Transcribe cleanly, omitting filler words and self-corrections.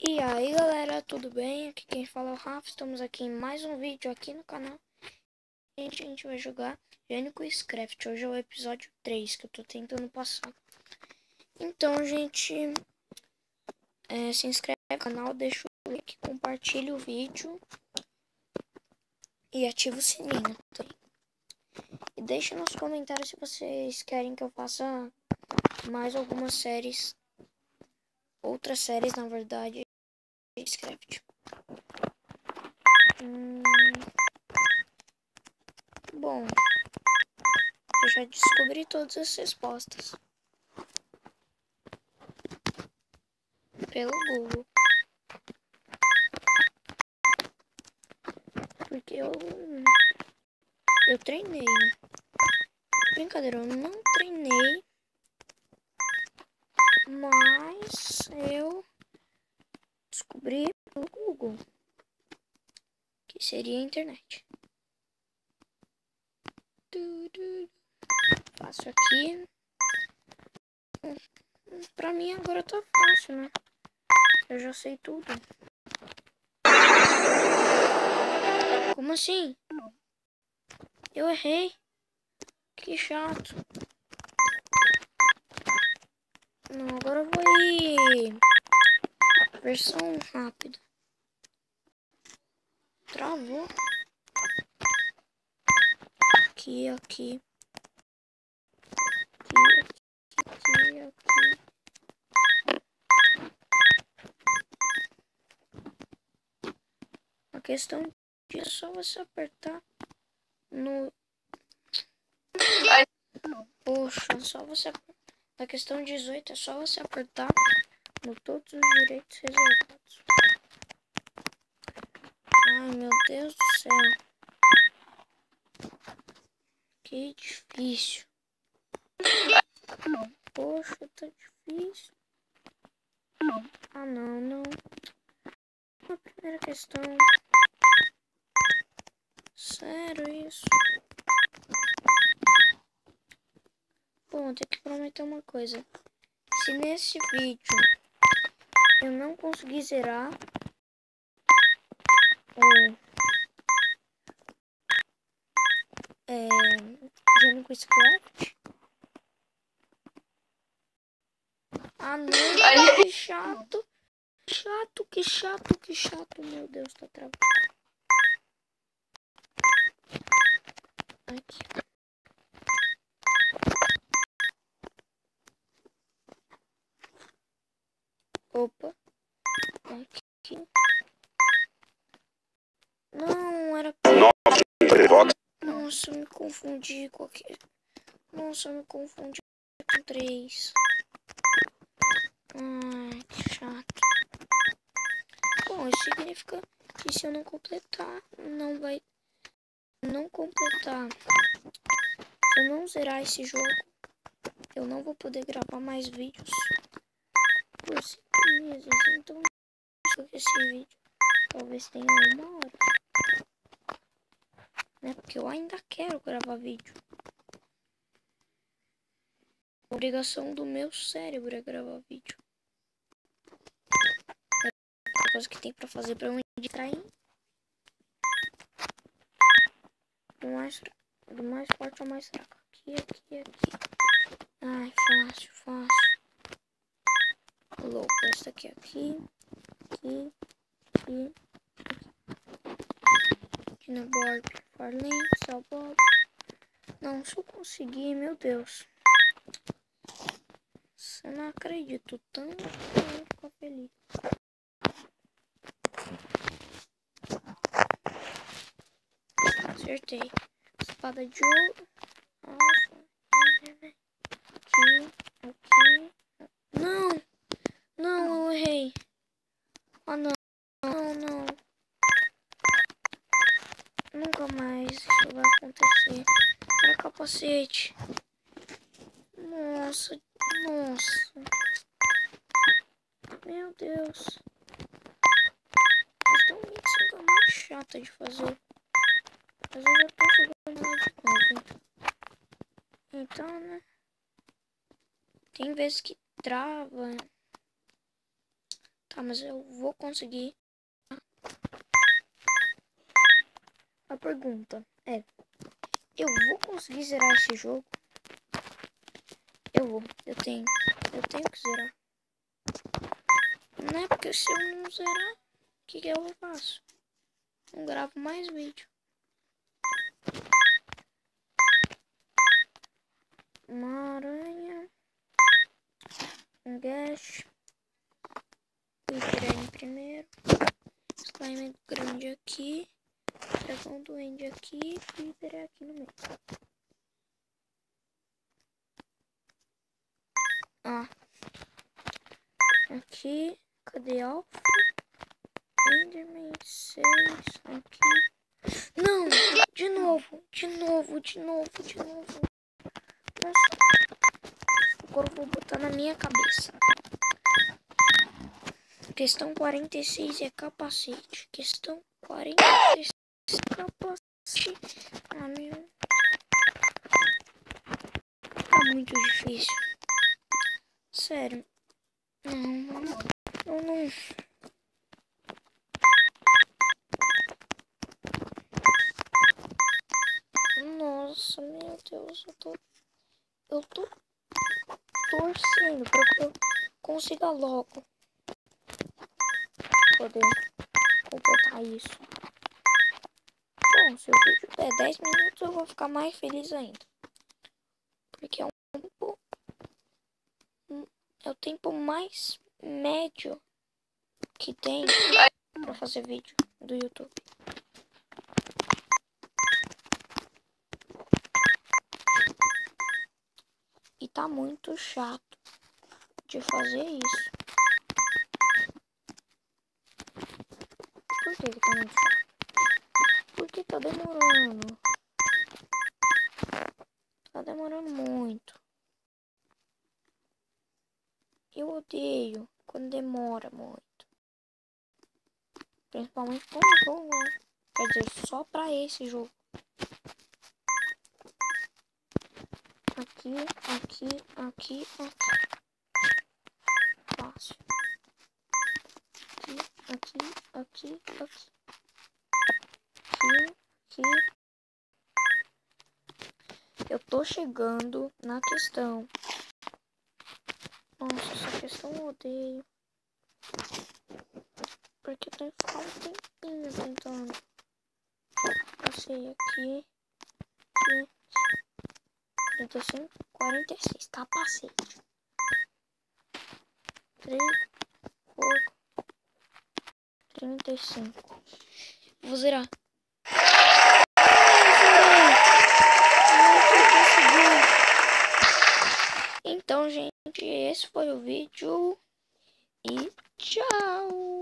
E aí galera, tudo bem? Aqui quem fala é o Rafa, estamos aqui em mais um vídeo aqui no canal. A gente vai jogar Gênio Quizcraft. Hoje é o episódio 3 que eu tô tentando passar. Então gente, se inscreve no canal, deixa o like, compartilha o vídeo e ativa o sininho também. E deixa nos comentários se vocês querem que eu faça mais algumas séries, outras séries na verdade, de Quizcraft. Bom, eu já descobri todas as respostas pelo Google, porque eu treinei, né? Brincadeira, eu não treinei, mas eu descobri pelo Google, que seria a internet. Faço aqui. Pra mim agora tá fácil, né? Eu já sei tudo. Como assim? Eu errei. Que chato. Não, agora eu vou ir. Versão rápida. Travou. Aqui. Aqui. A questão de é só você apertar no... Poxa, só você... Na questão 18 é só você apertar no todos os direitos reservados. Ai, meu Deus do céu. Que difícil. Poxa, tá difícil. Ah, não. A primeira questão. Sério isso? Bom, tem que prometer uma coisa. Se nesse vídeo eu não conseguir zerar Gênio Quizcraft. Ah, não, que chato. Que chato. Meu Deus, tá travado. Aqui. Opa. Aqui. Não, era... Nossa, me confundi com aquele... Nossa, me confundi com 3. Ai, que chato. Bom, isso significa que se eu não completar, não vai... Não completar. Se eu não zerar esse jogo, eu não vou poder gravar mais vídeos por 5 meses. Então, só que esse vídeo talvez tenha 1 hora. Né? Porque eu ainda quero gravar vídeo. A obrigação do meu cérebro é gravar vídeo. É a coisa que tem pra fazer pra eu editar do mais forte ao mais fraco. Aqui. Ai, fácil. Louco, essa aqui. Dinoborb, Farlane, Salbob. Não, se eu conseguir, meu Deus. Eu não acredito tanto que eu vou ficar feliz. Acertei. Espada de ouro. Aqui. Não, eu errei. Ah, não. Nunca mais isso vai acontecer. Para capacete. Nossa. Meu Deus. Questão 25 é mais chata de fazer. Mas eu já tô jogando lá de novo. Então, né? Tem vezes que trava. Tá, mas eu vou conseguir. A pergunta é: eu vou conseguir zerar esse jogo? Eu vou. Eu tenho que zerar. Não é porque se eu não zerar, o que eu faço? Não gravo mais vídeo. Uma aranha. Um gash. Wither em primeiro. Slime grande aqui. Dragão duende aqui. Wither é aqui no meio. Aqui. Cadê Alpha? Enderman 6. Aqui. Não! De novo. Nossa. Agora eu vou botar na minha cabeça. Questão 46 é capacete. Questão 46 é capacete. Ah, meu. Tá muito difícil. Sério. Não. Nossa, meu Deus. Eu tô torcendo pra que eu consiga logo poder completar isso. Bom, se o vídeo der 10 minutos, eu vou ficar mais feliz ainda. Porque é o tempo mais médio que tem pra fazer vídeo do YouTube. E tá muito chato de fazer isso. Por que tá muito chato? Porque tá demorando. Tá demorando muito. Eu odeio quando demora muito. Principalmente para um jogo, né? Quer dizer, só pra esse jogo. Aqui. Fácil. Aqui. Eu tô chegando na questão. Nossa, essa questão eu odeio. Porque tem que ficar um tempinho tentando. Passei aqui. 35, 46. Capacete. 3, 4, 35. Vou zerar. Então, gente, esse foi o vídeo. E tchau!